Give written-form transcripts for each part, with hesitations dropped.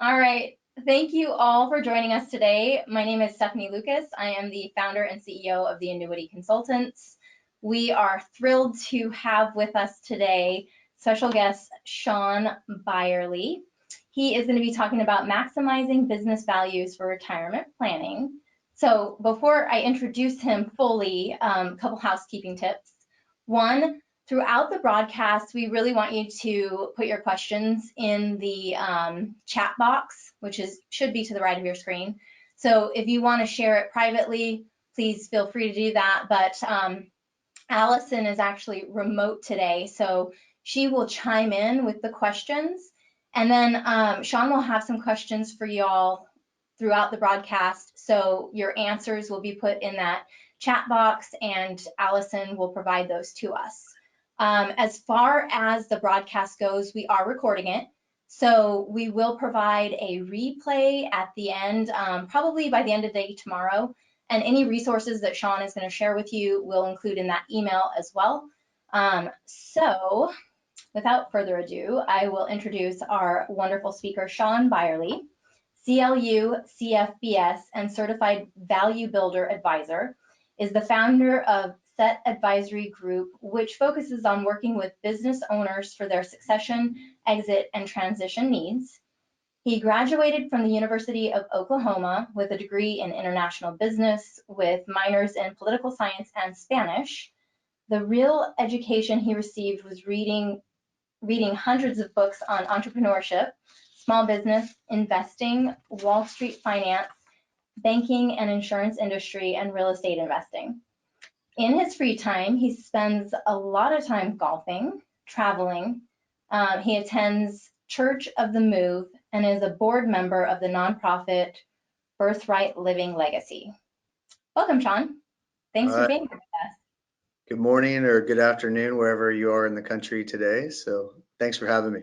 All right. Thank you all for joining us today. My name is Stephanie Lucas. I am the founder and CEO of the Annuity Consultants. We are thrilled to have with us today special guest Shawn Byerly. He is going to be talking about maximizing business values for retirement planning. So before I introduce him fully, a couple housekeeping tips. One, throughout the broadcast, we really want you to put your questions in the chat box, which should be to the right of your screen. So if you want to share it privately, please feel free to do that. But Allison is actually remote today, so she will chime in with the questions. And then Shawn will have some questions for y'all throughout the broadcast. So your answers will be put in that chat box, and Allison will provide those to us. As far as the broadcast goes, we are recording it. So we will provide a replay at the end, probably by the end of the day tomorrow. And any resources that Shawn is going to share with you will include in that email as well. So without further ado, I will introduce our wonderful speaker, Shawn Byerly, CLU, CFBS, and Certified Value Builder Advisor, is the founder of Set Advisory Group, which focuses on working with business owners for their succession, exit, and transition needs. He graduated from the University of Oklahoma with a degree in international business with minors in political science and Spanish. The real education he received was reading hundreds of books on entrepreneurship, small business, investing, Wall Street finance, banking and insurance industry, and real estate investing. In his free time, he spends a lot of time golfing, traveling. He attends Church of the Move and is a board member of the nonprofit Birthright Living Legacy. Welcome, Shawn. Thanks for being here with us. Good morning or good afternoon, wherever you are in the country today. So thanks for having me.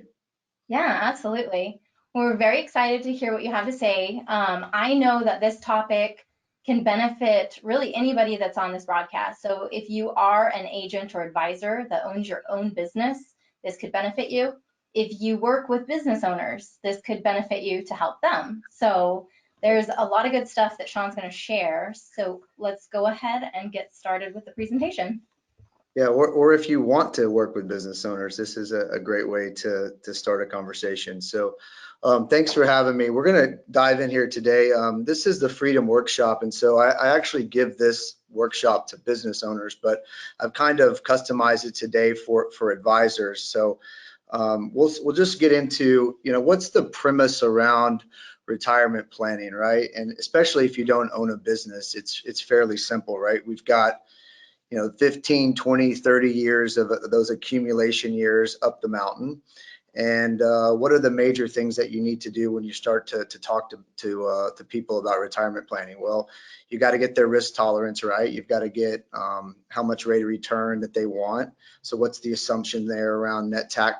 Yeah, absolutely. We're very excited to hear what you have to say. I know that this topic can benefit really anybody that's on this broadcast. So if you are an agent or advisor that owns your own business, this could benefit you. If you work with business owners, this could benefit you to help them. So there's a lot of good stuff that Shawn's going to share. So let's go ahead and get started with the presentation. Yeah, or if you want to work with business owners, this is a great way to start a conversation. So thanks for having me. We're going to dive in here today. This is the Freedom Workshop, and so I actually give this workshop to business owners, but I've kind of customized it today for advisors. So we'll just get into, what's the premise around retirement planning, right? And especially if you don't own a business, it's fairly simple, right? We've got 15, 20, 30 years of those accumulation years up the mountain. And what are the major things that you need to do when you start to talk to people about retirement planning? Well, you got to get their risk tolerance right. You've got to get how much rate of return that they want. So what's the assumption there around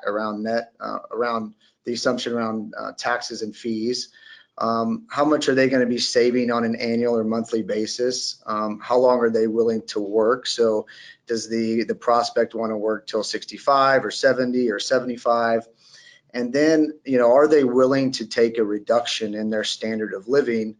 around the assumption around taxes and fees? How much are they going to be saving on an annual or monthly basis? How long are they willing to work? So does the prospect want to work till 65 or 70 or 75? And then, are they willing to take a reduction in their standard of living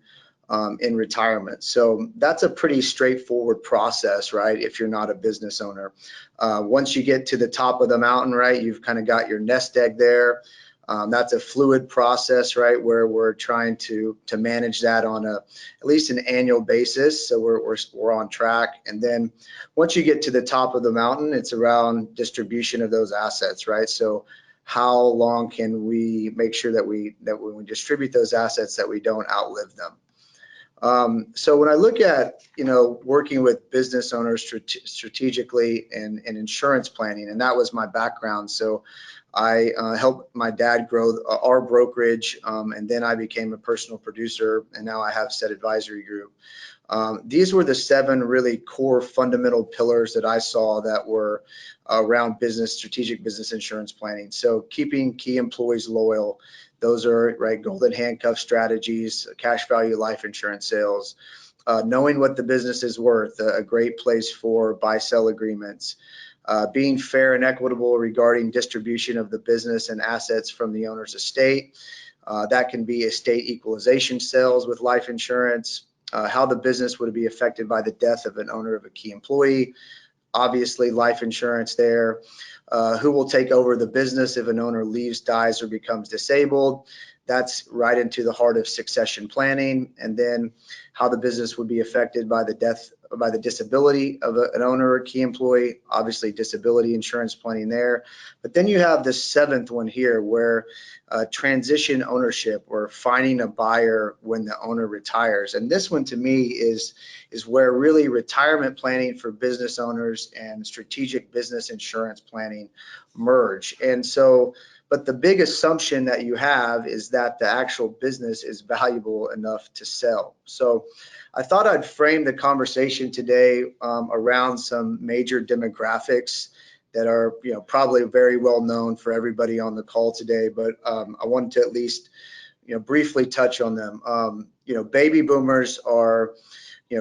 in retirement? So that's a pretty straightforward process, right? If you're not a business owner. Once you get to the top of the mountain, right, you've kind of got your nest egg there. That's a fluid process, right, where we're trying to manage that on at least an annual basis. So we're on track. And then once you get to the top of the mountain, it's around distribution of those assets, right? So how long can we make sure that when we distribute those assets that we don't outlive them? So when I look at, working with business owners strategically and insurance planning, and that was my background. So I helped my dad grow our brokerage, and then I became a personal producer, and now I have Set Advisory Group. These were the 7 really core fundamental pillars that I saw that were around strategic business insurance planning. So keeping key employees loyal, those are right golden handcuff strategies, cash value life insurance sales, knowing what the business is worth, a great place for buy-sell agreements, being fair and equitable regarding distribution of the business and assets from the owner's estate, That can be estate equalization sales with life insurance, how the business would be affected by the death of an owner of a key employee, obviously life insurance there, who will take over the business if an owner leaves, dies, or becomes disabled. That's right into the heart of succession planning. And then how the business would be affected by the death, by the disability of an owner or key employee, obviously disability insurance planning there. But then you have the seventh one here where transition ownership, or finding a buyer when the owner retires. And this one to me is where really retirement planning for business owners and strategic business insurance planning merge. And so, but the big assumption that you have is that the actual business is valuable enough to sell. So I thought I'd frame the conversation today around some major demographics that are, probably very well known for everybody on the call today, but I wanted to at least, briefly touch on them. Baby boomers are,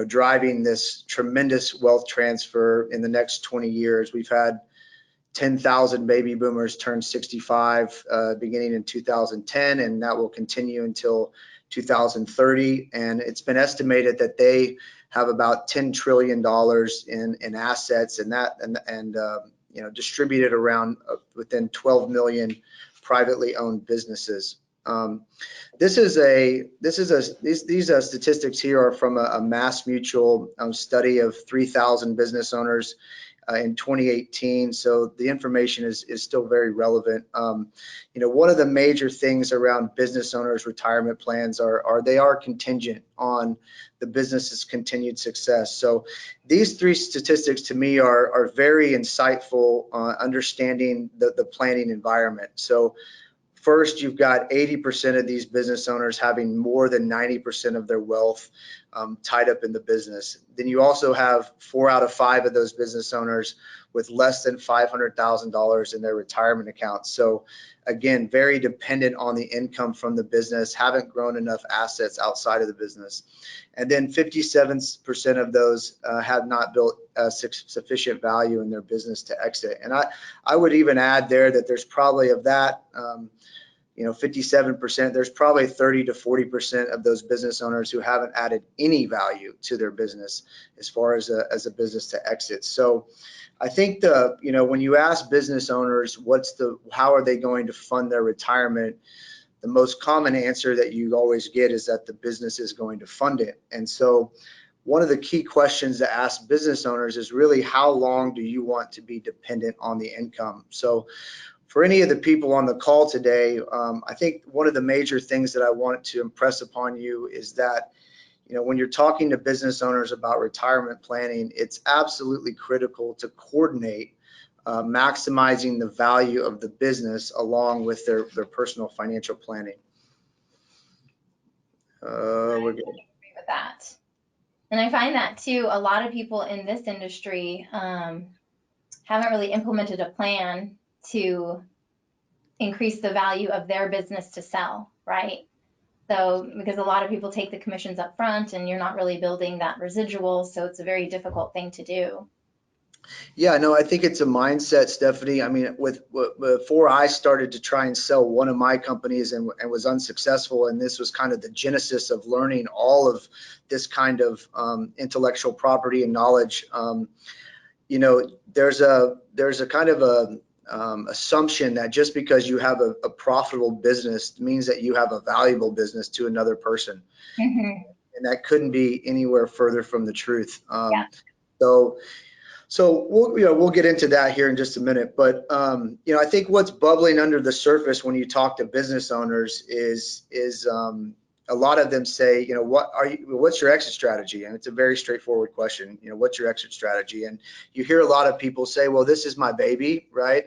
driving this tremendous wealth transfer in the next 20 years. We've had 10,000 baby boomers turn 65 beginning in 2010, and that will continue until 2030. And it's been estimated that they have about $10 trillion in assets, and distributed around within 12 million privately owned businesses. These statistics here are from a Mass Mutual study of 3,000 business owners in 2018. So the information is still very relevant. One of the major things around business owners' retirement plans are they are contingent on the business's continued success. So these three statistics to me are very insightful understanding the planning environment. So first, you've got 80% of these business owners having more than 90% of their wealth tied up in the business. Then you also have 4 out of 5 of those business owners with less than $500,000 in their retirement accounts. So again, very dependent on the income from the business, haven't grown enough assets outside of the business. And then 57% of those have not built sufficient value in their business to exit. And I would even add there that there's probably of that, 57%, there's probably 30 to 40% of those business owners who haven't added any value to their business as far as a business to exit. So I think when you ask business owners how are they going to fund their retirement, the most common answer that you always get is that the business is going to fund it. And so one of the key questions to ask business owners is really, how long do you want to be dependent on the income? So for any of the people on the call today, I think one of the major things that I want to impress upon you is that, when you're talking to business owners about retirement planning, it's absolutely critical to coordinate maximizing the value of the business along with their personal financial planning. We're good. I agree with that. And I find that too, a lot of people in this industry haven't really implemented a plan to increase the value of their business to sell, right? So because a lot of people take the commissions up front and you're not really building that residual, so it's a very difficult thing to do. Yeah, no, I think it's a mindset, Stephanie. I mean, before I started to try and sell one of my companies and was unsuccessful, and this was kind of the genesis of learning all of this kind of intellectual property and knowledge. There's a kind of a assumption that just because you have a profitable business means that you have a valuable business to another person. Mm-hmm. And that couldn't be anywhere further from the truth. Yeah. So we'll get into that here in just a minute. But I think what's bubbling under the surface when you talk to business owners is a lot of them say, what's your exit strategy? And it's a very straightforward question. What's your exit strategy? And you hear a lot of people say, well, this is my baby, right?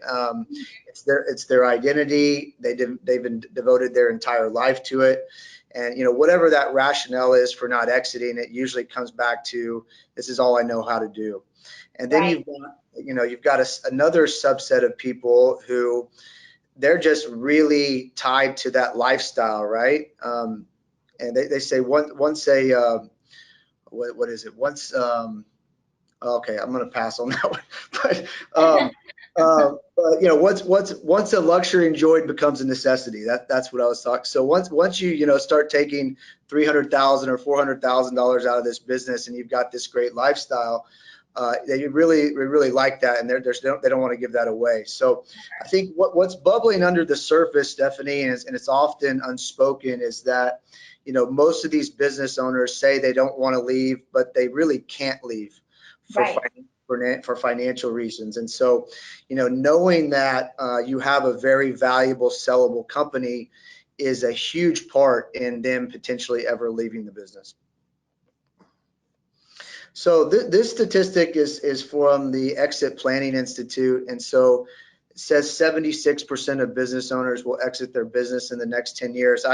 It's their identity. They've been devoted their entire life to it. And whatever that rationale is for not exiting, it usually comes back to, this is all I know how to do. And then right. you've got another subset of people who they're just really tied to that lifestyle, right? And they say once a what is it? Once okay, I'm going to pass on that one. But But once a luxury enjoyed becomes a necessity. That's what I was talking. So once you start taking $300,000 or $400,000 out of this business, and you've got this great lifestyle, they really like that, and they don't want to give that away. So I think what's bubbling under the surface, Stephanie, and it's often unspoken, is that most of these business owners say they don't want to leave, but they really can't leave for Right. for financial reasons. And so, knowing that you have a very valuable sellable company is a huge part in them potentially ever leaving the business. So this statistic is from the Exit Planning Institute, and so it says 76% of business owners will exit their business in the next 10 years.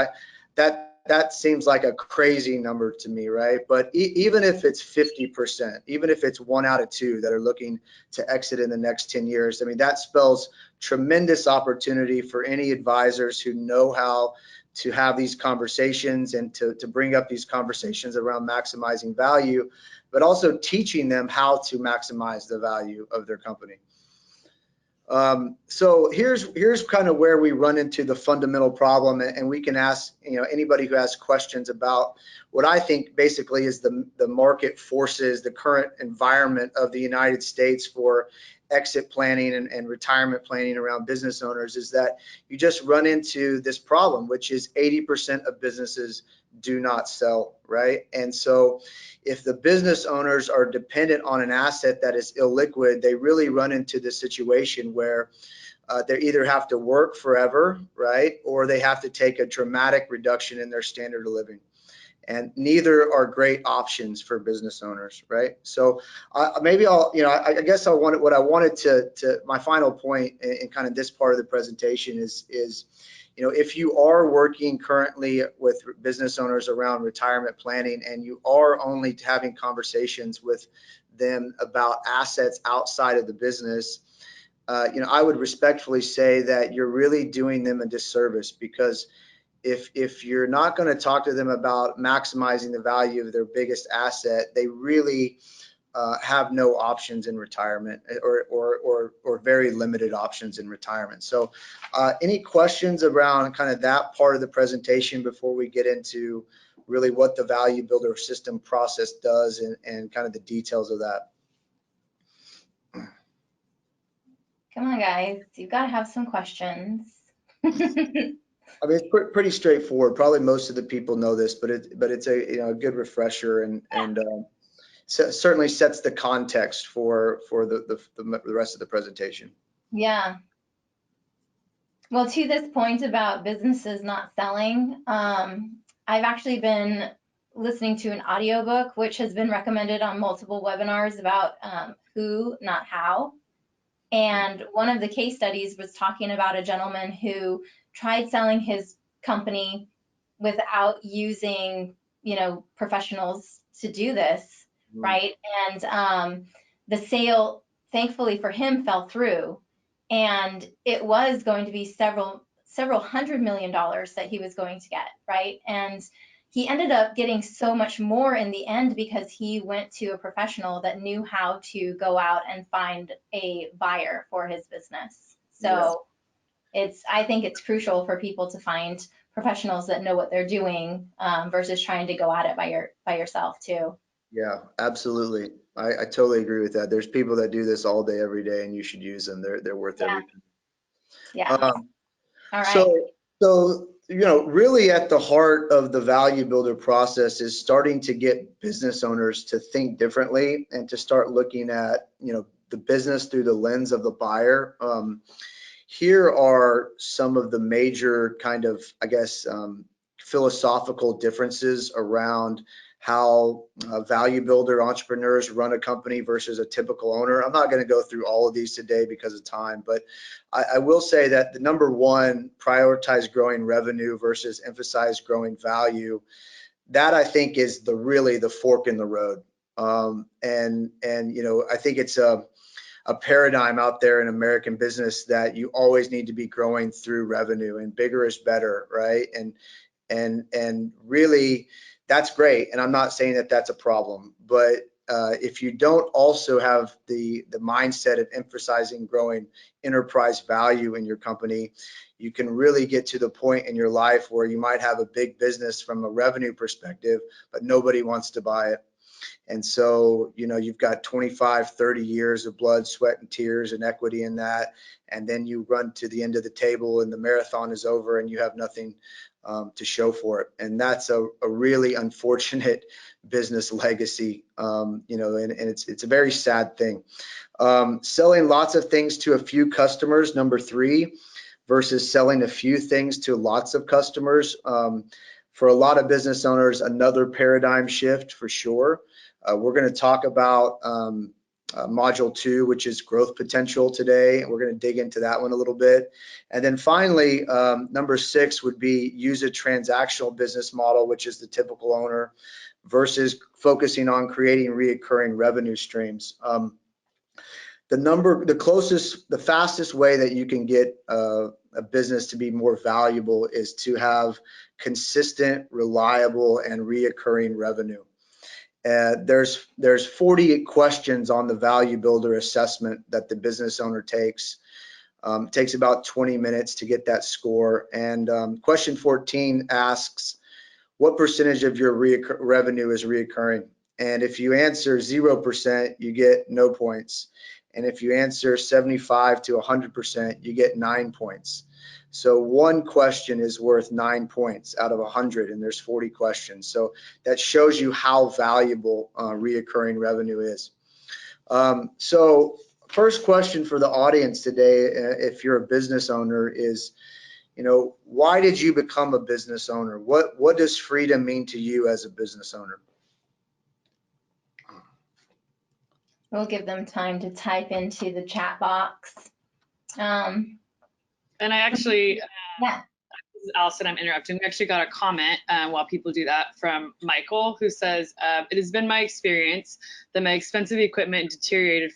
That seems like a crazy number to me, right? But even if it's 50%, even if it's 1 out of 2 that are looking to exit in the next 10 years, I mean, that spells tremendous opportunity for any advisors who know how to have these conversations and to bring up these conversations around maximizing value, but also teaching them how to maximize the value of their company. So here's kind of where we run into the fundamental problem, and we can ask anybody who has questions about what I think basically is the market forces, the current environment of the United States for exit planning and retirement planning around business owners, is that you just run into this problem, which is 80% of businesses do not sell, right? And so if the business owners are dependent on an asset that is illiquid, they really run into the situation where they either have to work forever, right? Or they have to take a dramatic reduction in their standard of living. And neither are great options for business owners, right? So maybe I guess what I wanted to my final point in kind of this part of the presentation is if you are working currently with business owners around retirement planning, and you are only having conversations with them about assets outside of the business, I would respectfully say that you're really doing them a disservice, because if you're not going to talk to them about maximizing the value of their biggest asset, they really have no options in retirement, or very limited options in retirement. So any questions around kind of that part of the presentation before we get into really what the value builder system process does and kind of the details of that? Come on, guys, you've got to have some questions. I mean, it's pretty straightforward. Probably most of the people know this, but it's a good refresher, and certainly sets the context for the rest of the presentation. Yeah. Well, to this point about businesses not selling, I've actually been listening to an audiobook, which has been recommended on multiple webinars about who, not how. And one of the case studies was talking about a gentleman who tried selling his company without using, professionals to do this, right? And the sale, thankfully for him, fell through. And it was going to be several $100 million that he was going to get, right? And he ended up getting so much more in the end because he went to a professional that knew how to go out and find a buyer for his business. So I think it's crucial for people to find professionals that know what they're doing versus trying to go at it by yourself too. Yeah, absolutely. I totally agree with that. There's people that do this all day, every day, and you should use them. They're worth everything. Yeah. All right. So really at the heart of the value builder process is starting to get business owners to think differently and to start looking at the business through the lens of the buyer. Here are some of the major kind of, I guess, philosophical differences around how value builder entrepreneurs run a company versus a typical owner. I'm not going to go through all of these today because of time, but I will say that the number one, prioritize growing revenue versus emphasize growing value. That I think is really the fork in the road. And I think it's a paradigm out there in American business that you always need to be growing through revenue, and bigger is better, right? And really that's great. And I'm not saying that that's a problem, but if you don't also have the mindset of emphasizing growing enterprise value in your company, you can really get to the point in your life where you might have a big business from a revenue perspective, but nobody wants to buy it. And so, you know, you've got 25, 30 years of blood, sweat, and tears and equity in that. And then you run to the end of the table and the marathon is over and you have nothing to show for it. And that's a really unfortunate business legacy, you know, and it's a very sad thing. Selling lots of things to a few customers, number 3, versus selling a few things to lots of customers. For a lot of business owners, another paradigm shift for sure. We're going to talk about module 2, which is growth potential today. We're going to dig into that one a little bit. And then finally, number 6 would be use a transactional business model, which is the typical owner, versus focusing on creating reoccurring revenue streams. The fastest way that you can get a business to be more valuable is to have consistent, reliable, and reoccurring revenue. There's 40 questions on the value builder assessment that the business owner takes. It takes about 20 minutes to get that score. And question 14 asks, what percentage of your revenue is reoccurring? And if you answer 0%, you get no points. And if you answer 75 to 100%, you get 9 points. So one question is worth 9 points out of 100, and there's 40 questions. So that shows you how valuable reoccurring revenue is. So first question for the audience today, if you're a business owner, is, you know, why did you become a business owner? What does freedom mean to you as a business owner? We'll give them time to type into the chat box. And I actually, yeah. This is Allison, I'm interrupting. We actually got a comment while people do that from Michael, who says, it has been my experience that my expensive equipment deteriorated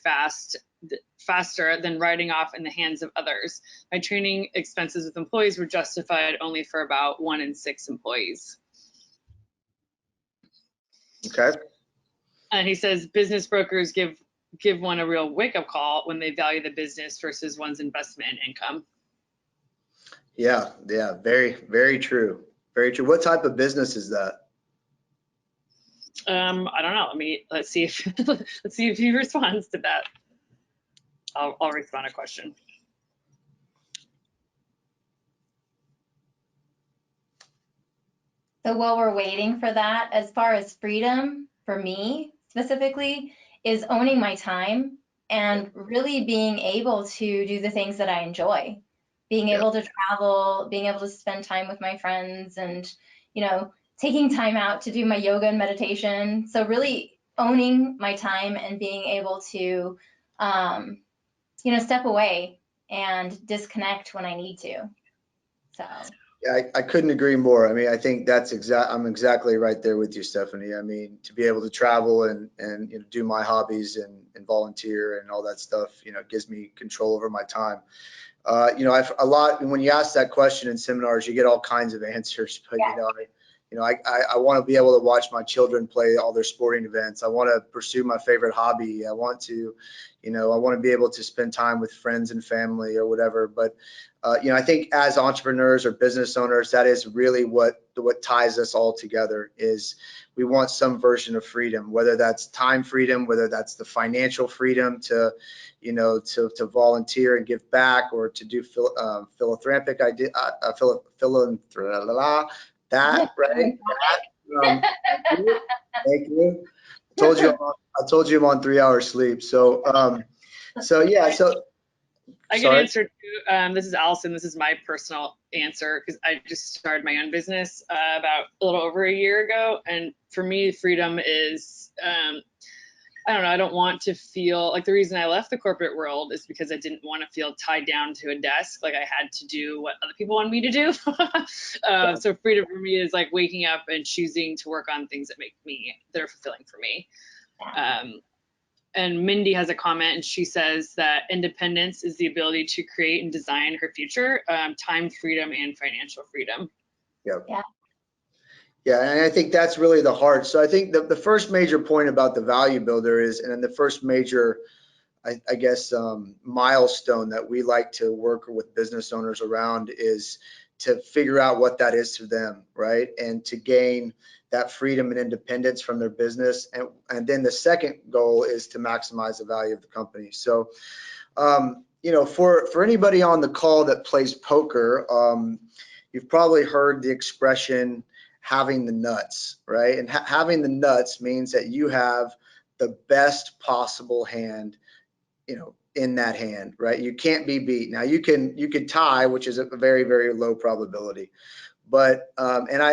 faster than writing off in the hands of others. My training expenses with employees were justified only for about 1 in 6 employees. Okay. And he says business brokers give one a real wake-up call when they value the business versus one's investment and income. Yeah, very, very true. Very true. What type of business is that? I don't know. Let's see if let's see if he responds to that. I'll respond a question. So while we're waiting for that, as far as freedom, for me specifically, is owning my time and really being able to do the things that I enjoy. Being able to travel, being able to spend time with my friends, and, you know, taking time out to do my yoga and meditation. So really owning my time and being able to, you know, step away and disconnect when I need to. So. Yeah, I couldn't agree more. I mean, I think I'm exactly right there with you, Stephanie. I mean, to be able to travel and you know, do my hobbies and volunteer and all that stuff, you know, gives me control over my time. You know, when you ask that question in seminars, you get all kinds of answers, but I want to be able to watch my children play all their sporting events. I want to pursue my favorite hobby. I want to, you know, I want to be able to spend time with friends and family or whatever. But, you know, I think as entrepreneurs or business owners, that is really what ties us all together. Is we want some version of freedom, whether that's time freedom, whether that's the financial freedom to, you know, to volunteer and give back, or to do philanthropic idea, that, right? Thank you. I told you I'm on 3 hours sleep. So, yeah. So I can answer too. This is Allison. This is my personal answer because I just started my own business about a little over a year ago. And for me, freedom is, I don't know, I don't want to feel like the reason I left the corporate world is because I didn't want to feel tied down to a desk. Like I had to do what other people wanted me to do. So freedom for me is like waking up and choosing to work on things that are fulfilling for me. And Mindy has a comment, and she says that independence is the ability to create and design her future, time freedom and financial freedom. Yep. Yeah, and I think that's really the heart. So I think the first major point about the value builder is, and then the first major, I guess, milestone that we like to work with business owners around is to figure out what that is to them, right? And to gain that freedom and independence from their business. And then the second goal is to maximize the value of the company. So, for anybody on the call that plays poker, you've probably heard the expression having the nuts, right? And having the nuts means that you have the best possible hand, in that hand, right? You can't be beat. Now you could tie, which is a very, very low probability. But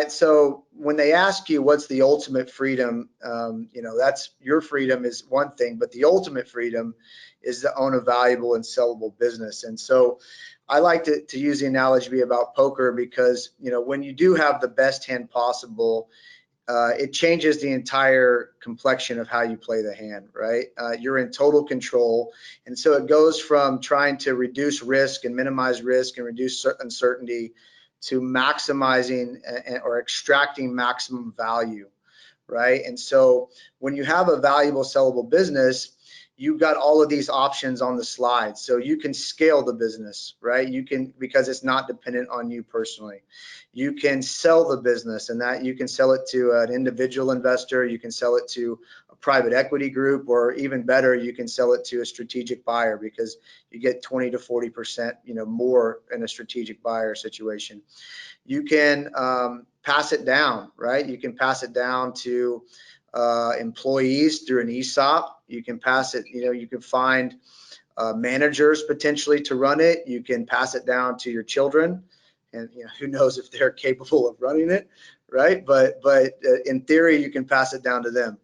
so when they ask you what's the ultimate freedom, that's your freedom is one thing, but the ultimate freedom is to own a valuable and sellable business. And so I like to use the analogy about poker because, when you do have the best hand possible, it changes the entire complexion of how you play the hand, right? You're in total control. And so it goes from trying to reduce risk and minimize risk and reduce uncertainty to maximizing or extracting maximum value, right? And so when you have a valuable sellable business, you've got all of these options on the slide. So you can scale the business, right? You can, because it's not dependent on you personally. You can sell the business, and that you can sell it to an individual investor, you can sell it to a private equity group, or even better, you can sell it to a strategic buyer because you get 20 to 40%, more in a strategic buyer situation. You can pass it down, right? You can pass it down to employees through an ESOP. You can pass it, you can find managers potentially to run it. You can pass it down to your children, and who knows if they're capable of running it, right? But in theory, you can pass it down to them.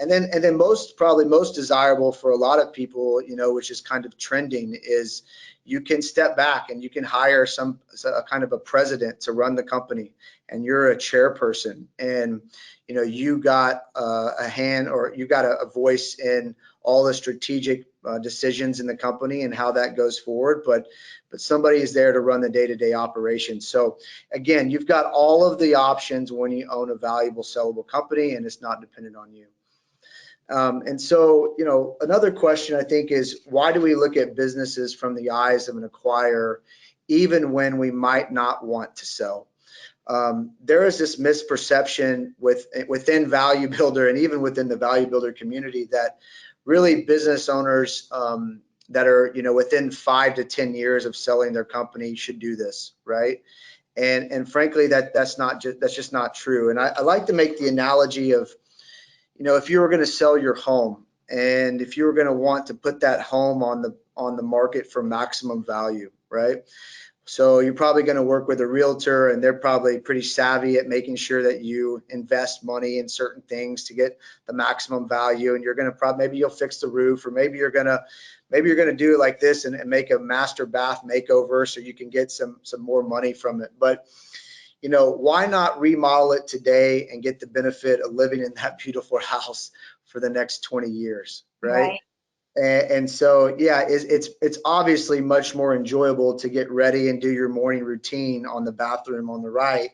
And then probably most desirable for a lot of people, which is kind of trending, is you can step back and you can hire a kind of a president to run the company, and you're a chairperson, and you got a hand, or you got a voice in all the strategic decisions in the company and how that goes forward, but somebody is there to run the day-to-day operations. So again, you've got all of the options when you own a valuable sellable company, and it's not dependent on you. And so, another question I think is, why do we look at businesses from the eyes of an acquirer, even when we might not want to sell? There is this misperception within Value Builder, and even within the Value Builder community, that really business owners that are within 5 to 10 years of selling their company should do this, right? And frankly, that's just not true. And I like to make the analogy of, if you were going to sell your home, and if you were going to want to put that home on the market for maximum value, right? So you're probably going to work with a realtor, and they're probably pretty savvy at making sure that you invest money in certain things to get the maximum value. And you're going to maybe you'll fix the roof, or maybe you're going to do it like this and make a master bath makeover so you can get some more money from it. But why not remodel it today and get the benefit of living in that beautiful house for the next 20 years, right? And so, yeah, it's obviously much more enjoyable to get ready and do your morning routine on the bathroom on the right.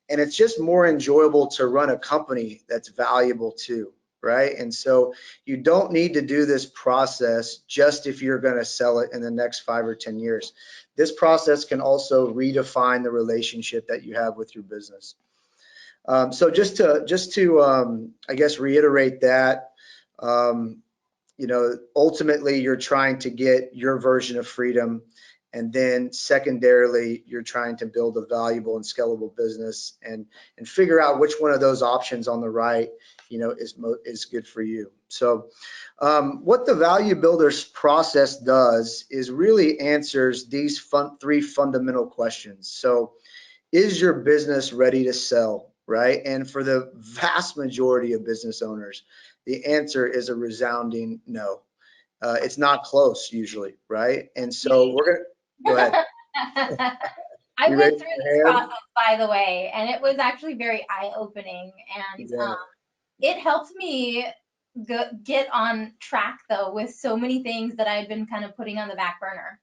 And it's just more enjoyable to run a company that's valuable too, right? And so you don't need to do this process just if you're going to sell it in the next 5 or 10 years. This process can also redefine the relationship that you have with your business. So just to I guess reiterate that, ultimately you're trying to get your version of freedom, and then secondarily you're trying to build a valuable and scalable business, and figure out which one of those options on the right is good for you. So what the Value Builders process does is really answers these three fundamental questions. So, is your business ready to sell, right? And for the vast majority of business owners, the answer is a resounding no. It's not close usually, right? And so we're gonna go ahead. I went through this process, by the way, and it was actually very eye-opening, and it helped me get on track, though, with so many things that I had been kind of putting on the back burner.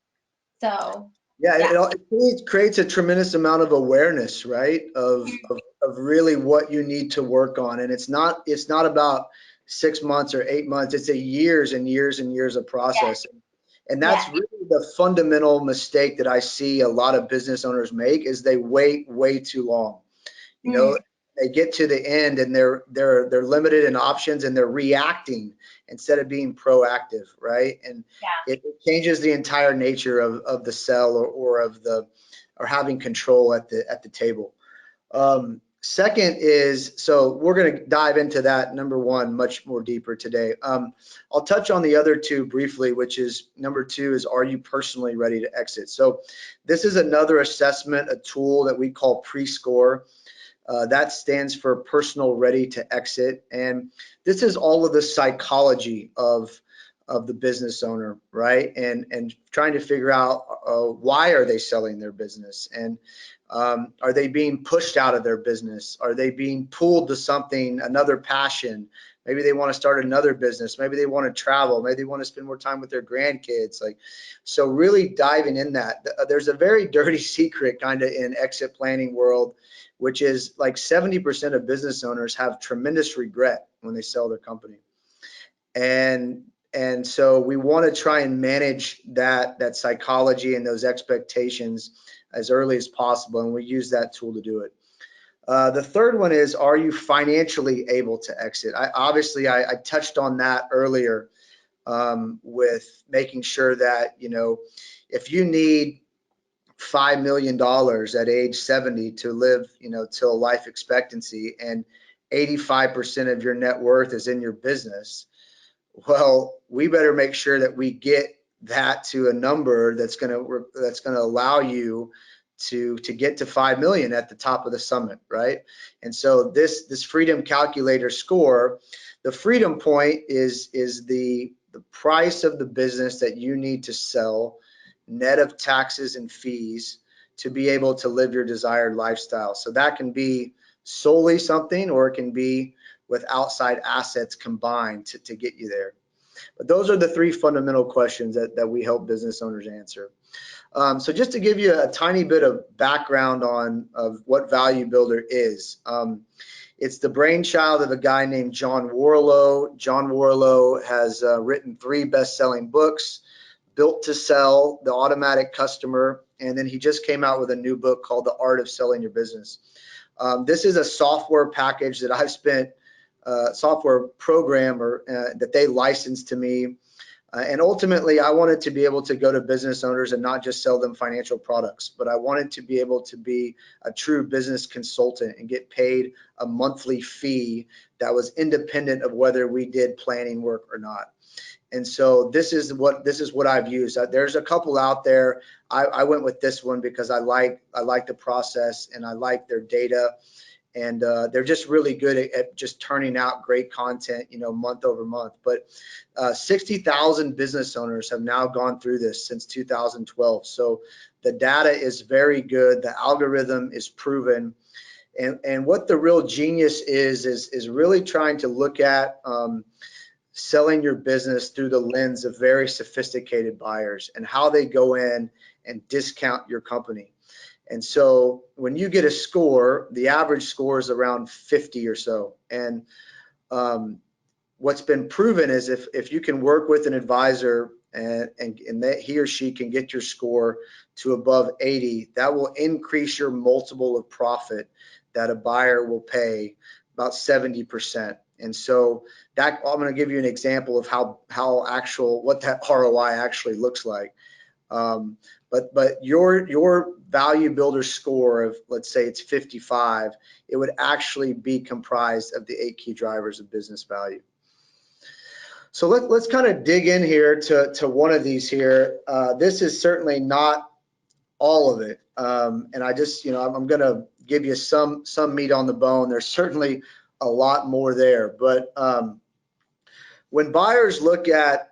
So yeah. It creates a tremendous amount of awareness, right, of of really what you need to work on. And it's not about 6 months or 8 months. It's a years and years and years of process. And that's really the fundamental mistake that I see a lot of business owners make, is they wait way too long. You know, they get to the end and they're limited in options, and they're reacting instead of being proactive, right? And it changes the entire nature of the sell or having control at the table. Second is, so we're going to dive into that, number one, much more deeper today. I'll touch on the other two briefly, which is number two is, are you personally ready to exit? So this is another assessment, a tool that we call pre-score. That stands for personal ready to exit. And this is all of the psychology of the business owner, right? And trying to figure out why are they selling their business, and are they being pushed out of their business? Are they being pulled to something, another passion? Maybe they want to start another business. Maybe they want to travel. Maybe they want to spend more time with their grandkids. Like, so really diving in that. There's a very dirty secret kind of in exit planning world, which is like 70% of business owners have tremendous regret when they sell their company. And so we want to try and manage that psychology and those expectations as early as possible, and we use that tool to do it. The third one is, are you financially able to exit? I touched on that earlier, with making sure that, you know, if you need $5 million at age 70 to live, you know, till life expectancy, and 85% of your net worth is in your business, well, we better make sure that we get that to a number that's going to allow you to get to 5 million at the top of the summit, right? And so this freedom calculator score, the freedom point is the price of the business that you need to sell, net of taxes and fees, to be able to live your desired lifestyle. So that can be solely something, or it can be with outside assets combined to get you there. But those are the three fundamental questions that we help business owners answer. So just to give you a tiny bit of background of what Value Builder is, it's the brainchild of a guy named John Warlow. John Warlow has written 3 best-selling books: Built to Sell, The Automatic Customer, and then he just came out with a new book called The Art of Selling Your Business. This is a software package that I've spent, software programmer that they licensed to me. And ultimately, I wanted to be able to go to business owners and not just sell them financial products, but I wanted to be able to be a true business consultant and get paid a monthly fee that was independent of whether we did planning work or not. And so this is what I've used. There's a couple out there. I went with this one because I like the process, and I like their data, and they're just really good at just turning out great content, you know, month over month. But 60,000 business owners have now gone through this since 2012. So the data is very good. The algorithm is proven. And what the real genius is really trying to look at selling your business through the lens of very sophisticated buyers and how they go in and discount your company. And so when you get a score, the average score is around 50 or so. And what's been proven is if you can work with an advisor and that he or she can get your score to above 80, that will increase your multiple of profit that a buyer will pay about 70%. And so that, I'm going to give you an example of what that ROI actually looks like. But your Value Builder score of, let's say it's 55, it would actually be comprised of the 8 key drivers of business value. So let's kind of dig in here to one of these here. This is certainly not all of it. And I just, I'm going to give you some meat on the bone. There's certainly a lot more there. But when buyers look at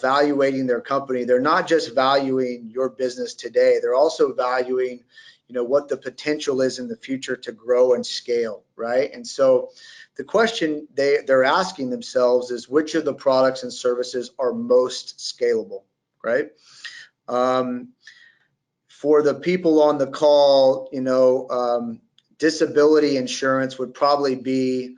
valuating their company, they're not just valuing your business today. They're also valuing, what the potential is in the future to grow and scale, right? And so the question they're asking themselves is, which of the products and services are most scalable, right? For the people on the call, disability insurance would probably be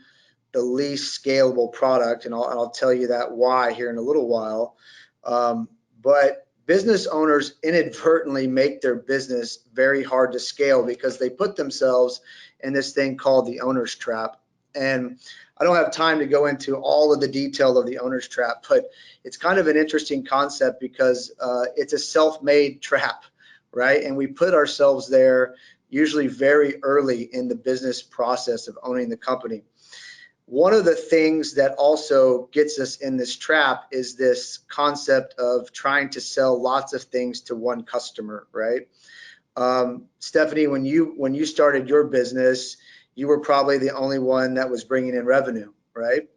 the least scalable product, and I'll tell you that why here in a little while. But business owners inadvertently make their business very hard to scale because they put themselves in this thing called the owner's trap. And I don't have time to go into all of the detail of the owner's trap, but it's kind of an interesting concept because it's a self-made trap, right? And we put ourselves there usually very early in the business process of owning the company. One of the things that also gets us in this trap is this concept of trying to sell lots of things to one customer, right? Stephanie, when you started your business, you were probably the only one that was bringing in revenue, right?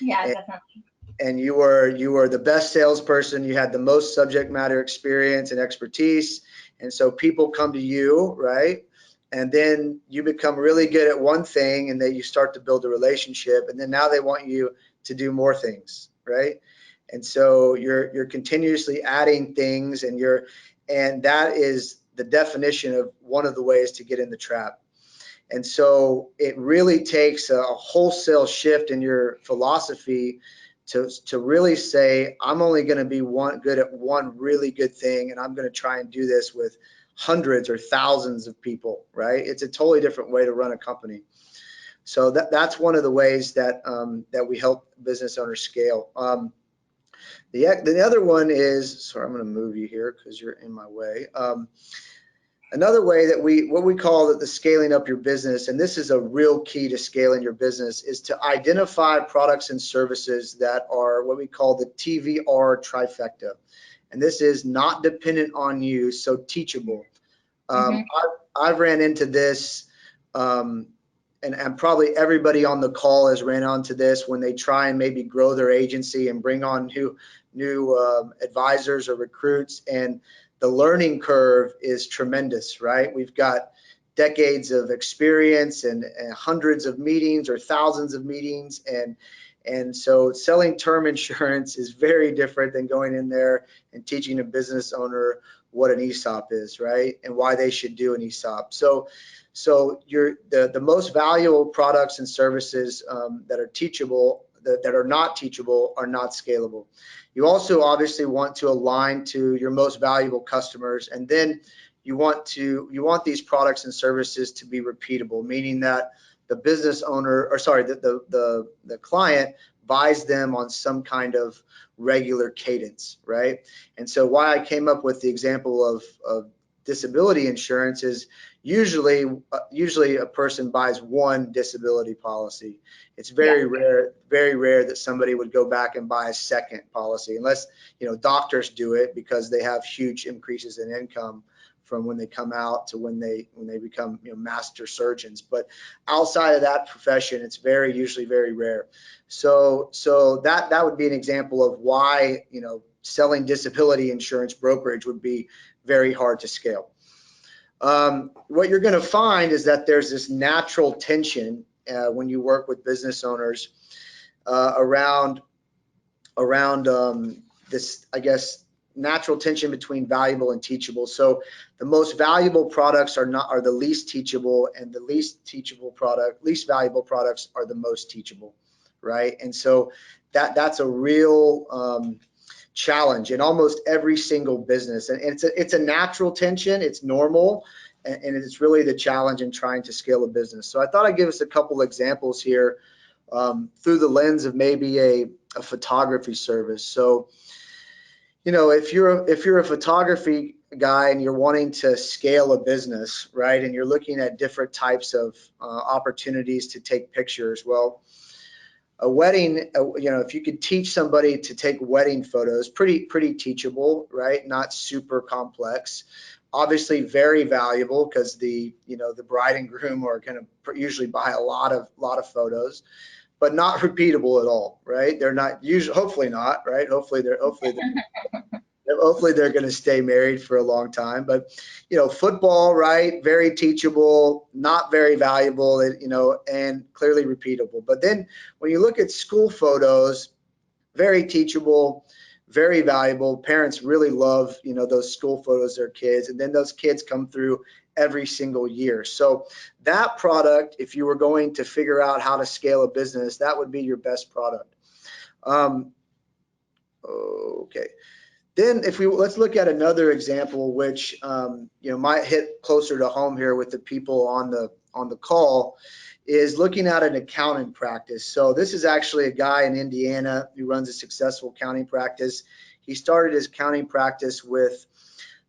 Yeah, and, definitely. and you were the best salesperson. You had the most subject matter experience and expertise, and so people come to you, right? And then you become really good at one thing, and then you start to build a relationship, and then now they want you to do more things, right? And so you're continuously adding things, and that is the definition of one of the ways to get in the trap. And so it really takes a wholesale shift in your philosophy to really say, I'm only going to be good at one really good thing, and I'm going to try and do this with hundreds or thousands of people, right? It's a totally different way to run a company. So that's one of the ways that that we help business owners scale. The other one is, sorry, I'm going to move you here because you're in my way. Another way that what we call the scaling up your business, and this is a real key to scaling your business, is to identify products and services that are what we call the TVR trifecta. And this is not dependent on you, so teachable. I've ran into this, and probably everybody on the call has ran onto this when they try and maybe grow their agency and bring on new advisors or recruits, and the learning curve is tremendous, right? We've got decades of experience and hundreds of meetings or thousands of meetings, and so selling term insurance is very different than going in there and teaching a business owner what an ESOP is, right? And why they should do an ESOP. So the most valuable products and services that are teachable, that are not teachable, are not scalable. You also obviously want to align to your most valuable customers, and then you want these products and services to be repeatable, meaning that the business owner, or sorry, the client buys them on some kind of regular cadence, right? And so why I came up with the example of disability insurance is usually a person buys one disability policy. It's very rare that somebody would go back and buy a second policy, unless doctors do it because they have huge increases in income from when they come out to when they become master surgeons. But outside of that profession, it's usually very rare. So that would be an example of why selling disability insurance brokerage would be very hard to scale. What you're going to find is that there's this natural tension when you work with business owners around this, I guess, natural tension between valuable and teachable. So the most valuable products are the least teachable, and the least valuable products are the most teachable, right? And so that's a real challenge in almost every single business, and it's a natural tension. It's normal, and it's really the challenge in trying to scale a business. So I thought I'd give us a couple examples here through the lens of maybe a photography service. So if you're a photography guy and you're wanting to scale a business, right, and you're looking at different types of opportunities to take pictures, well, a wedding, if you could teach somebody to take wedding photos, pretty teachable, right? Not super complex. Obviously very valuable because the bride and groom are going to usually buy a lot of photos, but not repeatable at all, right? They're not usually, hopefully not, right? Hopefully they're going to stay married for a long time. But football, right? Very teachable, not very valuable, and clearly repeatable. But then when you look at school photos, very teachable, very valuable. Parents really love those school photos of their kids, and then those kids come through every single year. So that product, if you were going to figure out how to scale a business, that would be your best product. Okay. Then let's look at another example, which might hit closer to home here with the people on the call, is looking at an accounting practice. So this is actually a guy in Indiana who runs a successful accounting practice. He started his accounting practice with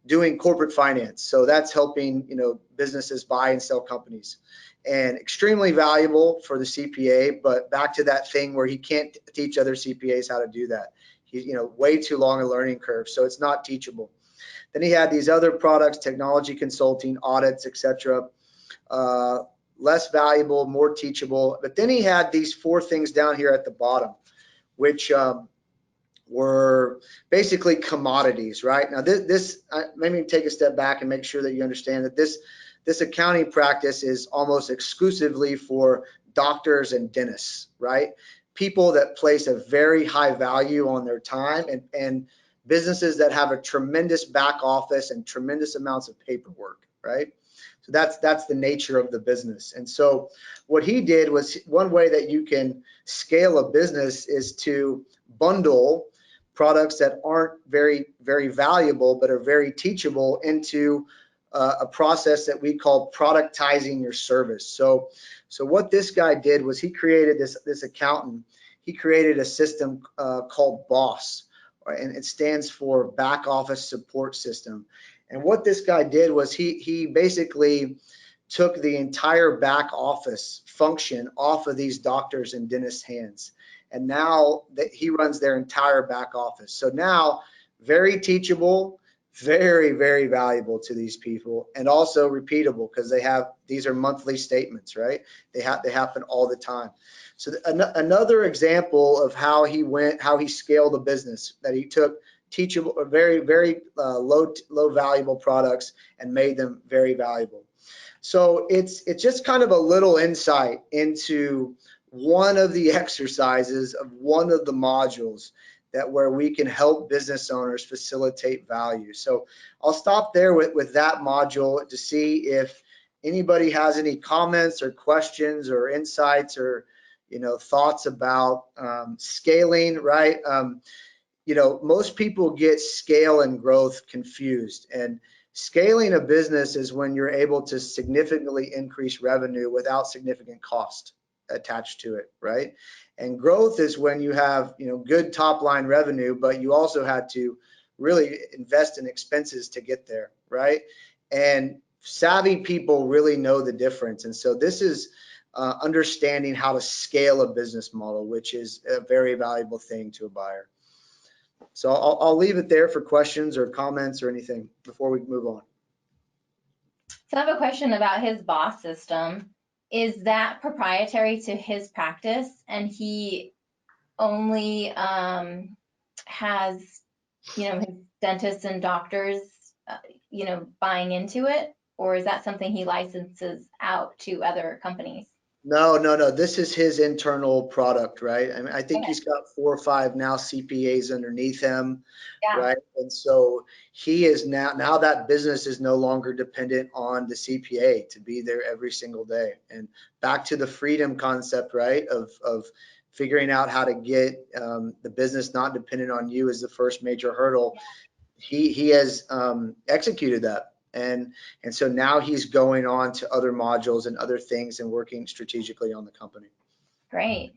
doing corporate finance. So that's helping, businesses buy and sell companies, and extremely valuable for the CPA. But back to that thing where he can't teach other CPAs how to do that. He's, way too long a learning curve. So it's not teachable. Then he had these other products, technology consulting, audits, etc. Less valuable, more teachable. But then he had these 4 things down here at the bottom, which were basically commodities, right? Now this let me take a step back and make sure that you understand that this accounting practice is almost exclusively for doctors and dentists, right? People that place a very high value on their time, and businesses that have a tremendous back office and tremendous amounts of paperwork, right? So that's the nature of the business. And so what he did was, one way that you can scale a business is to bundle products that aren't very, very valuable but are very teachable into a process that we call productizing your service. So what this guy did was he created this accountant. He created a system called BOSS, and it stands for Back Office Support System. And what this guy did was he basically took the entire back office function off of these doctors and dentists' hands. And now that he runs their entire back office. So now, very teachable, very, very valuable to these people, and also repeatable, because these are monthly statements, right? They happen all the time. So another example of how he scaled a business, that he took teachable, very, very low valuable products and made them very valuable. So it's just kind of a little insight into one of the exercises of one of the modules where we can help business owners facilitate value. So I'll stop there with that module to see if anybody has any comments or questions or insights or thoughts about scaling, right? Most people get scale and growth confused, and scaling a business is when you're able to significantly increase revenue without significant cost attached to it, right? And growth is when you have good top line revenue, but you also had to really invest in expenses to get there, right? And savvy people really know the difference. And so this is understanding how to scale a business model, which is a very valuable thing to a buyer. So I'll leave it there for questions or comments or anything before we move on. So I have a question about his BOSS system. Is that proprietary to his practice, and he only has, his dentists and doctors, buying into it, or is that something he licenses out to other companies? No. This is his internal product, right? I mean, I think he's got 4 or 5 now CPAs underneath him, right? And so he is now that business is no longer dependent on the CPA to be there every single day. And back to the freedom concept, right? Of figuring out how to get the business not dependent on you is the first major hurdle. He has executed that. And so now he's going on to other modules and other things and working strategically on the company. Great.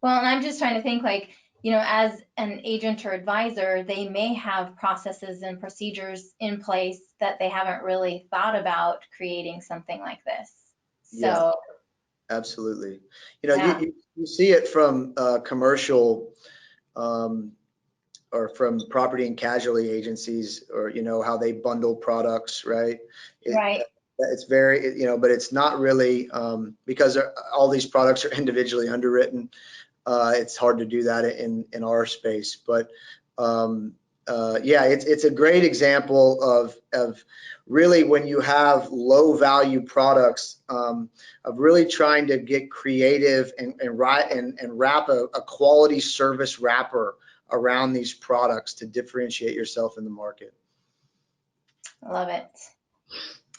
Well, and I'm just trying to think, like, as an agent or advisor, they may have processes and procedures in place that they haven't really thought about creating something like this. So yeah, absolutely. You see it from commercial or from property and casualty agencies, or how they bundle products, right? Right. It's very, but it's not really because all these products are individually underwritten. It's hard to do that in our space, but it's a great example of really when you have low value products, of really trying to get creative and wrap a quality service wrapper around these products to differentiate yourself in the market. Love it.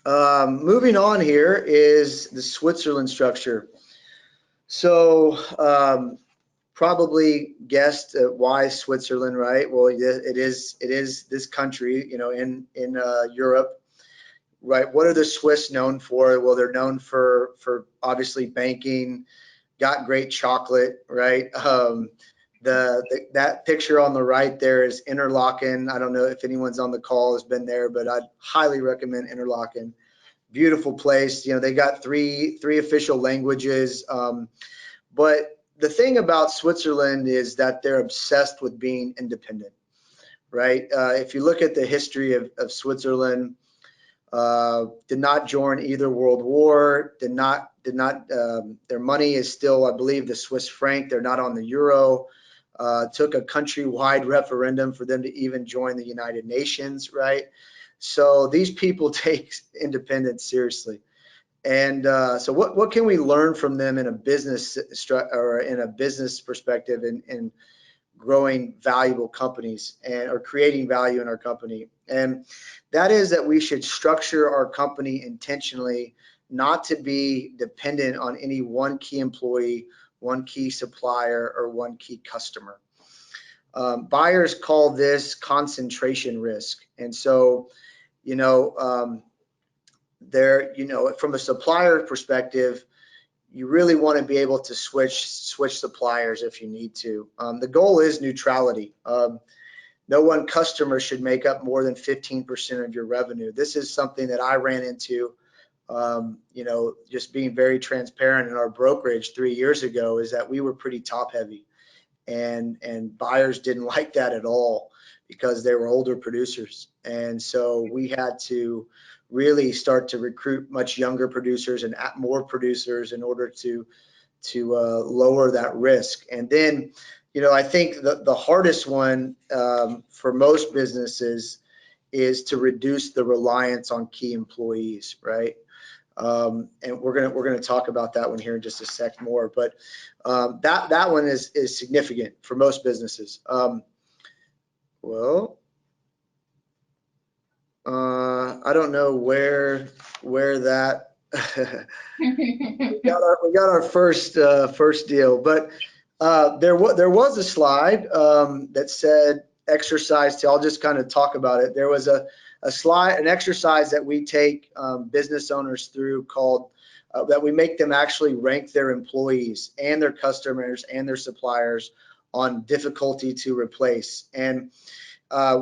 Moving on here is the Switzerland structure. So probably guessed why Switzerland, right? Well, it is this country, you know, in Europe, right? What are the Swiss known for? Well, they're known for obviously banking, got great chocolate, right? That picture on the right there is Interlaken. I don't know if anyone's on the call has been there, but I'd highly recommend Interlaken. Beautiful place. You know, they got three official languages. But the thing about Switzerland is that they're obsessed with being independent, right? If you look at the history of Switzerland, did not join either world war, did not their money is still, I believe, the Swiss franc. They're not on the euro. Took a countrywide referendum for them to even join the United Nations, right? So these people take independence seriously. And so what can we learn from them in a business or in a business perspective in growing valuable companies and or creating value in our company? And that is that we should structure our company intentionally, not to be dependent on any one key employee, one key supplier, or one key customer. Buyers call this concentration risk. And so, you know, from a supplier perspective, you really want to be able to switch suppliers if you need to. The goal is neutrality. No one customer should make up more than 15% of your revenue. This is something that I ran into, you know, just being very transparent in our brokerage 3 years ago, is that we were pretty top heavy, and buyers didn't like that at all because they were older producers. And so we had to really start to recruit much younger producers and more producers in order to lower that risk. And then, you know, I think the hardest one for most businesses is to reduce the reliance on key employees, right? And we're gonna talk about that one here in just a sec more. But that one is significant for most businesses. I don't know where that we got our first deal, but there was a slide that said exercise. I'll just kind of talk about it. There was a slide, an exercise that we take business owners through called that we make them actually rank their employees and their customers and their suppliers on difficulty to replace. And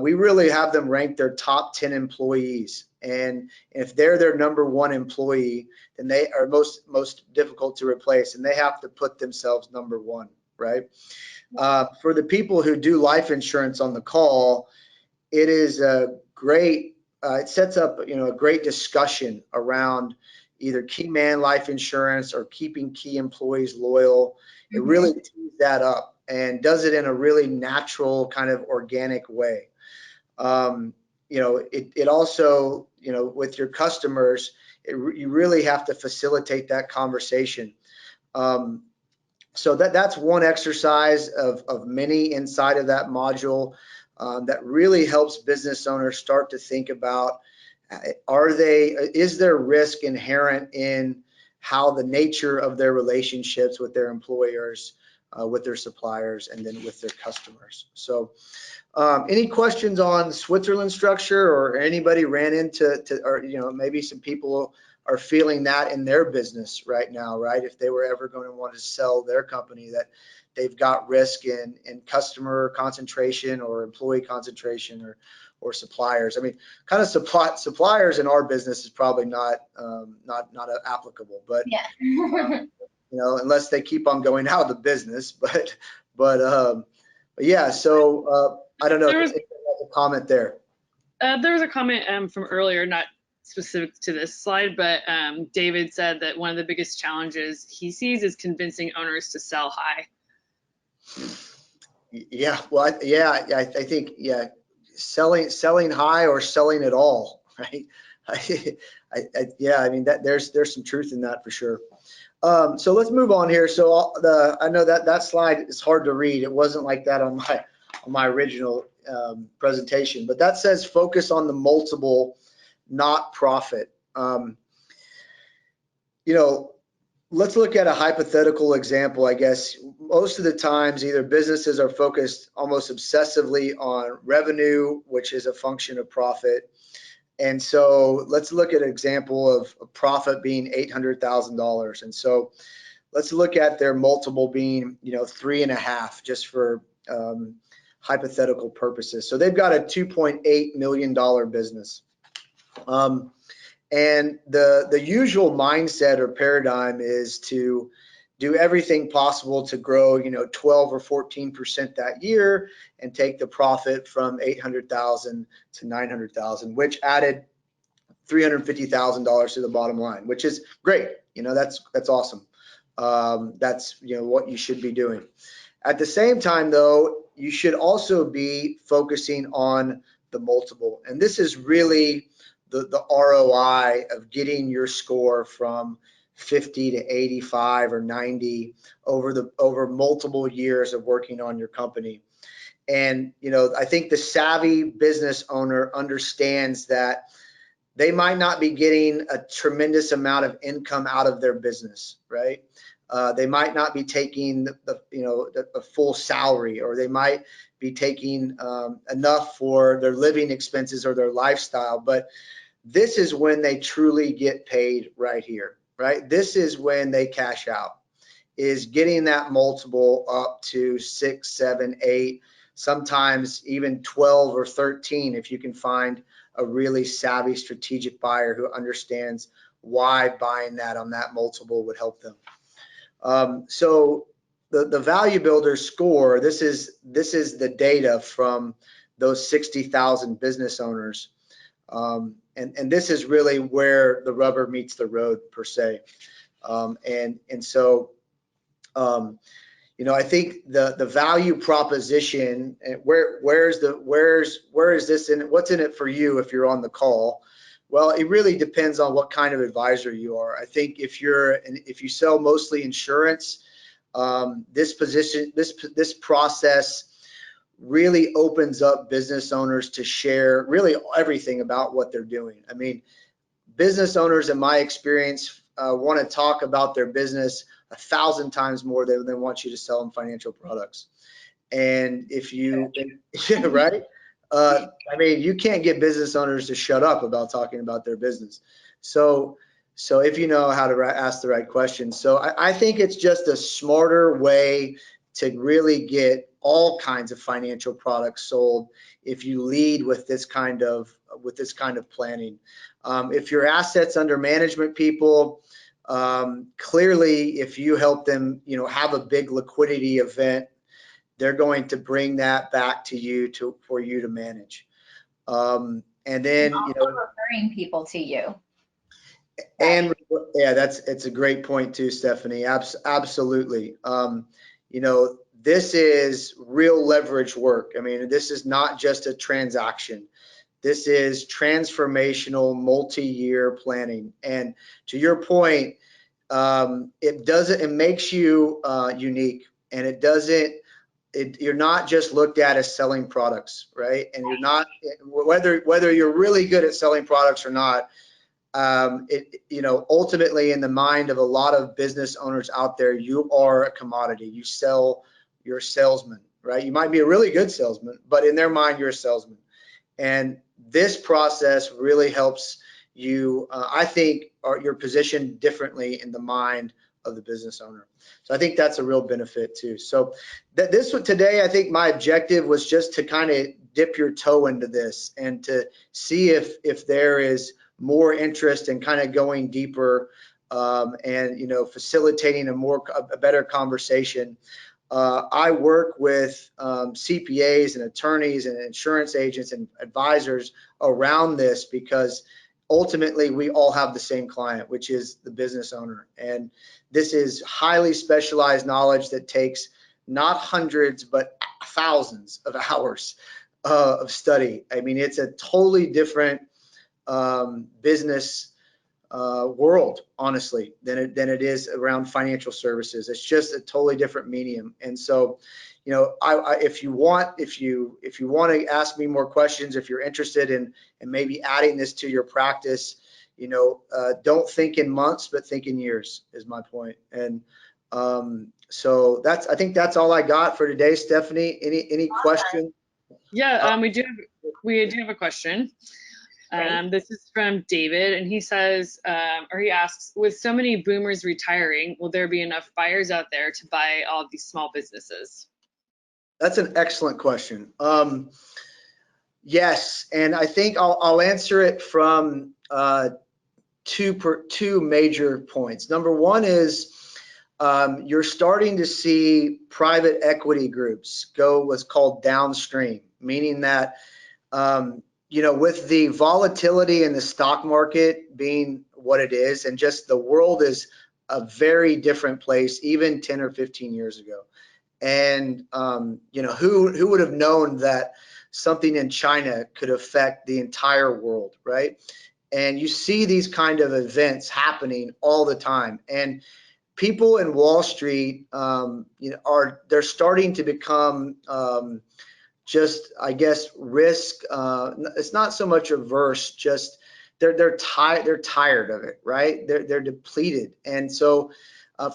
we really have them rank their top 10 employees. And if they're their number one employee, then they are most difficult to replace, and they have to put themselves number one, right? For the people who do life insurance on the call, it is a great, it sets up, you know, a great discussion around either key man life insurance or keeping key employees loyal. It really tees that up and does it in a really natural kind of organic way. You know, it also, you know, with your customers, you really have to facilitate that conversation. So that's one exercise of many inside of that module that really helps business owners start to think about, is there risk inherent in how the nature of their relationships with their employers, with their suppliers, and then with their customers. So any questions on Switzerland structure, or anybody ran into, or, you know, maybe some people are feeling that in their business right now, right? If they were ever going to want to sell their company, that they've got risk in customer concentration or employee concentration or suppliers. I mean, kind of suppliers in our business is probably not applicable, but yeah. You know, unless they keep on going out of the business, but yeah. So I don't know if there's a comment there. There was a comment from earlier, not specific to this slide, but David said that one of the biggest challenges he sees is convincing owners to sell high. Yeah, well, I think, yeah, selling high or selling at all, right? Yeah, I mean, that there's some truth in that for sure. So let's move on here. So I know that slide is hard to read. It wasn't like that on my original presentation, but that says focus on the multiple, not profit. You know, let's look at a hypothetical example. I guess most of the times either businesses are focused almost obsessively on revenue, which is a function of profit. And so let's look at an example of a profit being $800,000. And so let's look at their multiple being, 3.5, just for hypothetical purposes. So they've got a $2.8 million business. And the usual mindset or paradigm is to do everything possible to grow, 12 or 14% that year and take the profit from 800,000 to 900,000, which added $350,000 to the bottom line, which is great. That's awesome. That's what you should be doing. At the same time, though, you should also be focusing on the multiple, and this is really the ROI of getting your score from 50 to 85 or 90 over multiple years of working on your company. And I think the savvy business owner understands that they might not be getting a tremendous amount of income out of their business, right? They might not be taking the full salary, or they might be taking enough for their living expenses or their lifestyle. But this is when they truly get paid right here, right? This is when they cash out, is getting that multiple up to 6, 7, 8, sometimes even 12 or 13 if you can find a really savvy strategic buyer who understands why buying that on that multiple would help them. So the value builder score, this is the data from those 60,000 business owners. And this is really where the rubber meets the road, per se. So I think the value proposition, where is this in, what's in it for you if you're on the call? Well, it really depends on what kind of advisor you are. I think if you sell mostly insurance, this process really opens up business owners to share really everything about what they're doing. I mean, business owners, in my experience, want to talk about their business 1,000 times more than they want you to sell them financial products. And if you, right? I mean, you can't get business owners to shut up about talking about their business. So if you know how to ask the right questions. So I think it's just a smarter way to really get all kinds of financial products sold if you lead with this kind of planning. If your assets under management people, clearly, if you help them, have a big liquidity event, they're going to bring that back to you for you to manage. And then, referring people to you. And yeah, it's a great point too, Stephanie. Absolutely. This is real leverage work. I mean, this is not just a transaction. This is transformational, multi-year planning. And to your point, it makes you unique, and you're not just looked at as selling products, right? And you're not, whether you're really good at selling products or not, ultimately in the mind of a lot of business owners out there, you are a commodity. You're a salesman, right? You might be a really good salesman, but in their mind, you're a salesman. And this process really helps you, I think, you're positioned differently in the mind of the business owner. So I think that's a real benefit too. So today, I think my objective was just to kind of dip your toe into this and to see if there is more interest in kind of going deeper and facilitating a better conversation. I work with CPAs and attorneys and insurance agents and advisors around this because ultimately we all have the same client, which is the business owner. And this is highly specialized knowledge that takes not hundreds, but thousands of hours of study. I mean, it's a totally different business world, honestly, than it is around financial services. It's just a totally different medium. And so, if you want to ask me more questions, if you're interested in maybe adding this to your practice, don't think in months, but think in years is my point. And so I think that's all I got for today. Stephanie, any question? Yeah, we do have a question. This is from David, and he says, or he asks, with so many boomers retiring, will there be enough buyers out there to buy all of these small businesses? That's an excellent question. Yes, and I think I'll answer it from two major points. Number one is you're starting to see private equity groups go what's called downstream, meaning that with the volatility in the stock market being what it is, and just the world is a very different place, even 10 or 15 years ago. And who would have known that something in China could affect the entire world, right? And you see these kind of events happening all the time. And people in Wall Street, they're starting to become just, I guess, risk. It's not so much averse, just they're tired of it, right? They're depleted, and so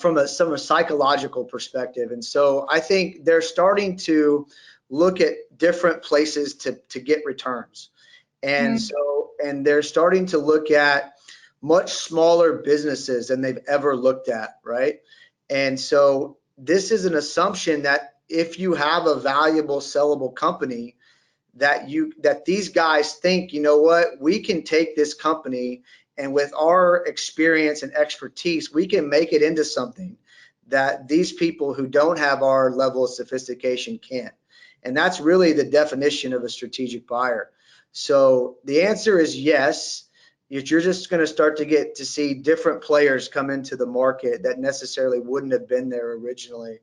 from a psychological perspective, and so I think they're starting to look at different places to get returns, and and they're starting to look at much smaller businesses than they've ever looked at, right? And so this is an assumption that if you have a valuable sellable company, that these guys think, you know what, we can take this company, and with our experience and expertise, we can make it into something that these people who don't have our level of sophistication can't. And that's really the definition of a strategic buyer. So the answer is yes. You're just going to start to get to see different players come into the market that necessarily wouldn't have been there originally.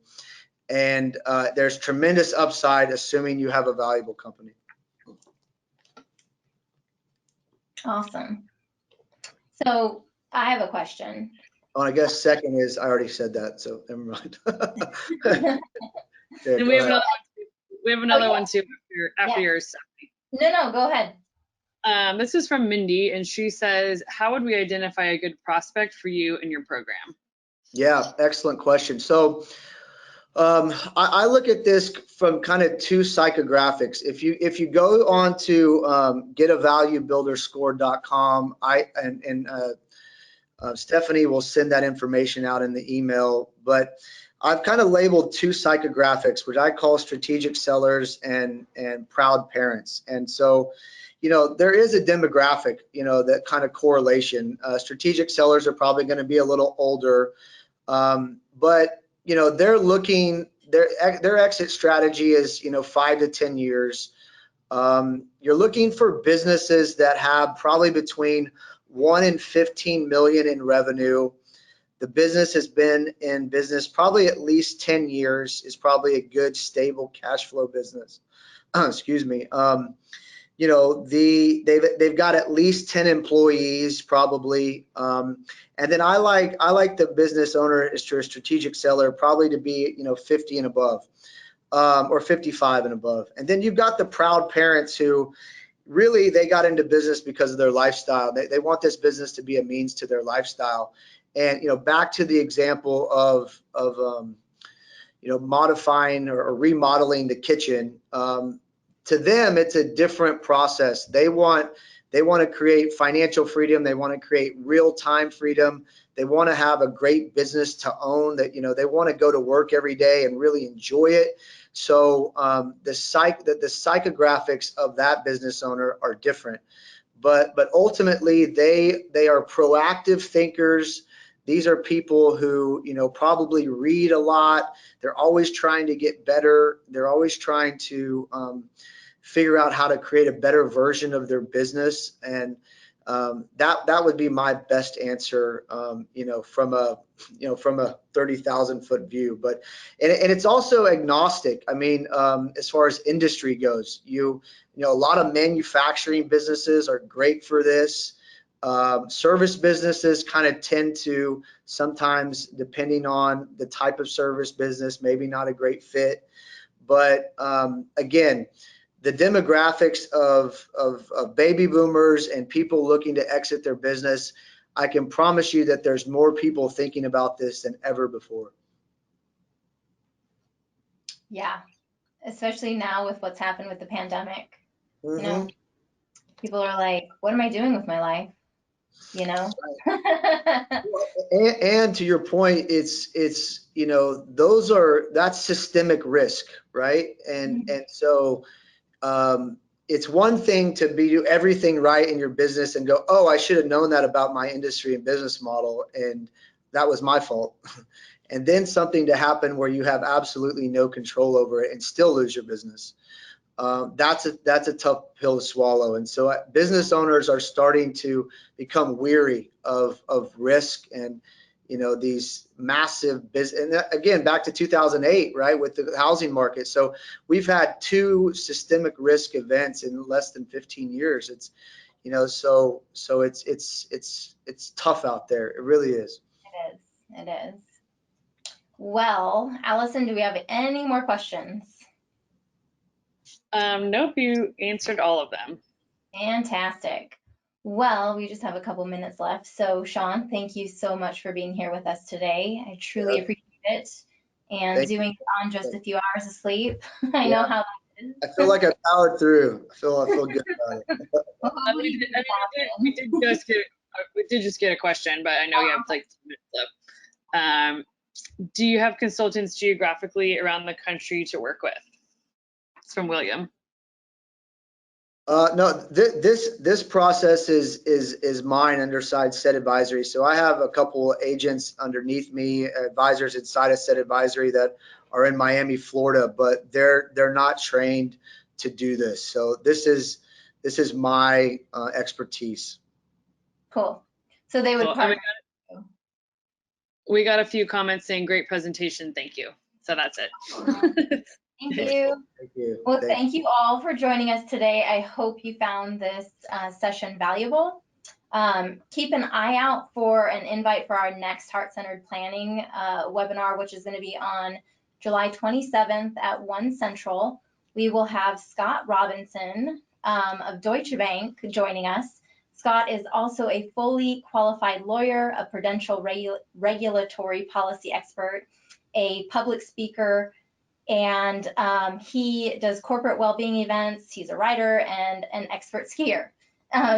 And there's tremendous upside, assuming you have a valuable company. Awesome. So I have a question. Oh, I guess second is, I already said that, so never mind. Okay, and we have another one too after yours. No, go ahead. This is from Mindy, and she says, how would we identify a good prospect for you and your program? Yeah, excellent question. So I look at this from kind of two psychographics. If you go on to getavaluebuilderscore.com, Stephanie will send that information out in the email, but I've kind of labeled two psychographics, which I call strategic sellers and proud parents. And so, there is a demographic, that kind of correlation. Strategic sellers are probably going to be a little older, but they're looking, their exit strategy is 5 to 10 years. You're looking for businesses that have probably between 1 and 15 million in revenue. The business has been in business probably at least 10 years, is probably a good stable cash flow business. Excuse me. They've got at least 10 employees probably. And then I like the business owner or strategic seller probably to be 50 and above, or 55 and above. And then you've got the proud parents who really, they got into business because of their lifestyle. They want this business to be a means to their lifestyle. And back to the example of modifying or remodeling the kitchen. To them, it's a different process. They want to create financial freedom. They want to create real-time freedom. They want to have a great business to own, that they want to go to work every day and really enjoy it. So the psychographics of that business owner are different, but ultimately they are proactive thinkers. These are people who probably read a lot. They're always trying to get better. They're always trying to figure out how to create a better version of their business, and that would be my best answer, from a 30,000 foot view. But and it's also agnostic. I mean, as far as industry goes, a lot of manufacturing businesses are great for this. Service businesses kind of tend to sometimes, depending on the type of service business, maybe not a great fit. But again, the demographics of baby boomers and people looking to exit their business, I can promise you that there's more people thinking about this than ever before. Yeah, especially now with what's happened with the pandemic. You know, people are like, what am I doing with my life? You know? And to your point, it's you know, that's systemic risk, right? And so it's one thing to do everything right in your business and go, oh, I should have known that about my industry and business model, and that was my fault. And then something to happen where you have absolutely no control over it and still lose your business. That's a tough pill to swallow. And so business owners are starting to become weary of risk and, you know, these massive business. And again, back to 2008, right, with the housing market. So we've had 2 systemic risk events in less than 15 years. It's, you know, so it's tough out there. It really is. It is. It is. Well, Allison, do we have any more questions? Nope, you answered all of them. Fantastic. Well, we just have a couple minutes left. So Shawn, thank you so much for being here with us today. I truly appreciate it. And doing it on just a few hours of sleep. I know how that is. I feel like I powered through. I feel good about it. We did just get a question, but I know you have like 2 minutes left. Do you have consultants geographically around the country to work with? It's from William. No, this process is mine under Set Advisory. So I have a couple agents underneath me, advisors inside of Set Advisory that are in Miami, Florida, but they're not trained to do this. So this is my expertise. Cool. So they would partner. We got a few comments saying great presentation, thank you. So that's it. Thank you. Thank you. Well, thank you all for joining us today. I hope you found this session valuable. Keep an eye out for an invite for our next Heart-Centered Planning webinar, which is going to be on July 27th at 1 Central. We will have Scott Robinson of Deutsche Bank joining us. Scott is also a fully qualified lawyer, a prudential regulatory policy expert, a public speaker, and he does corporate well-being events. He's a writer and an expert skier.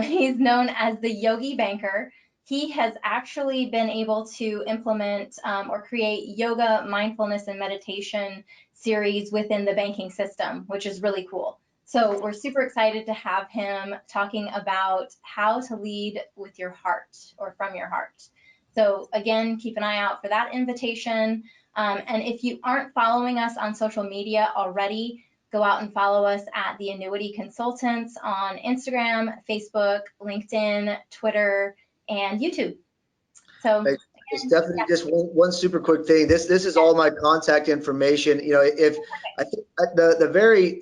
He's known as the Yogi Banker. He has actually been able to implement or create yoga, mindfulness, and meditation series within the banking system, which is really cool. So we're super excited to have him talking about how to lead with your heart or from your heart. So again, keep an eye out for that invitation. And if you aren't following us on social media already, go out and follow us at the Annuity Consultants on Instagram, Facebook, LinkedIn, Twitter, and YouTube. So it's definitely just one super quick thing. This is all my contact information. You know, if I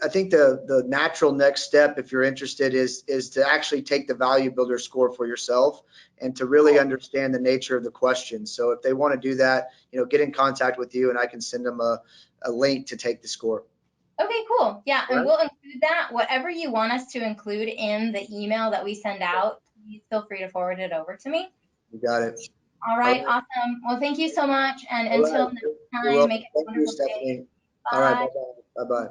think the natural next step, if you're interested, is to actually take the Value Builder score for yourself and to really understand the nature of the question. So if they want to do that, you know, get in contact with you and I can send them a link to take the score. Okay, cool. Yeah, and we'll include that. Whatever you want us to include in the email that we send out, please feel free to forward it over to me. You got it. All right, awesome. Well, thank you so much. And until next time, make it a wonderful day. Thank you, Stephanie. All right, bye-bye. Bye-bye.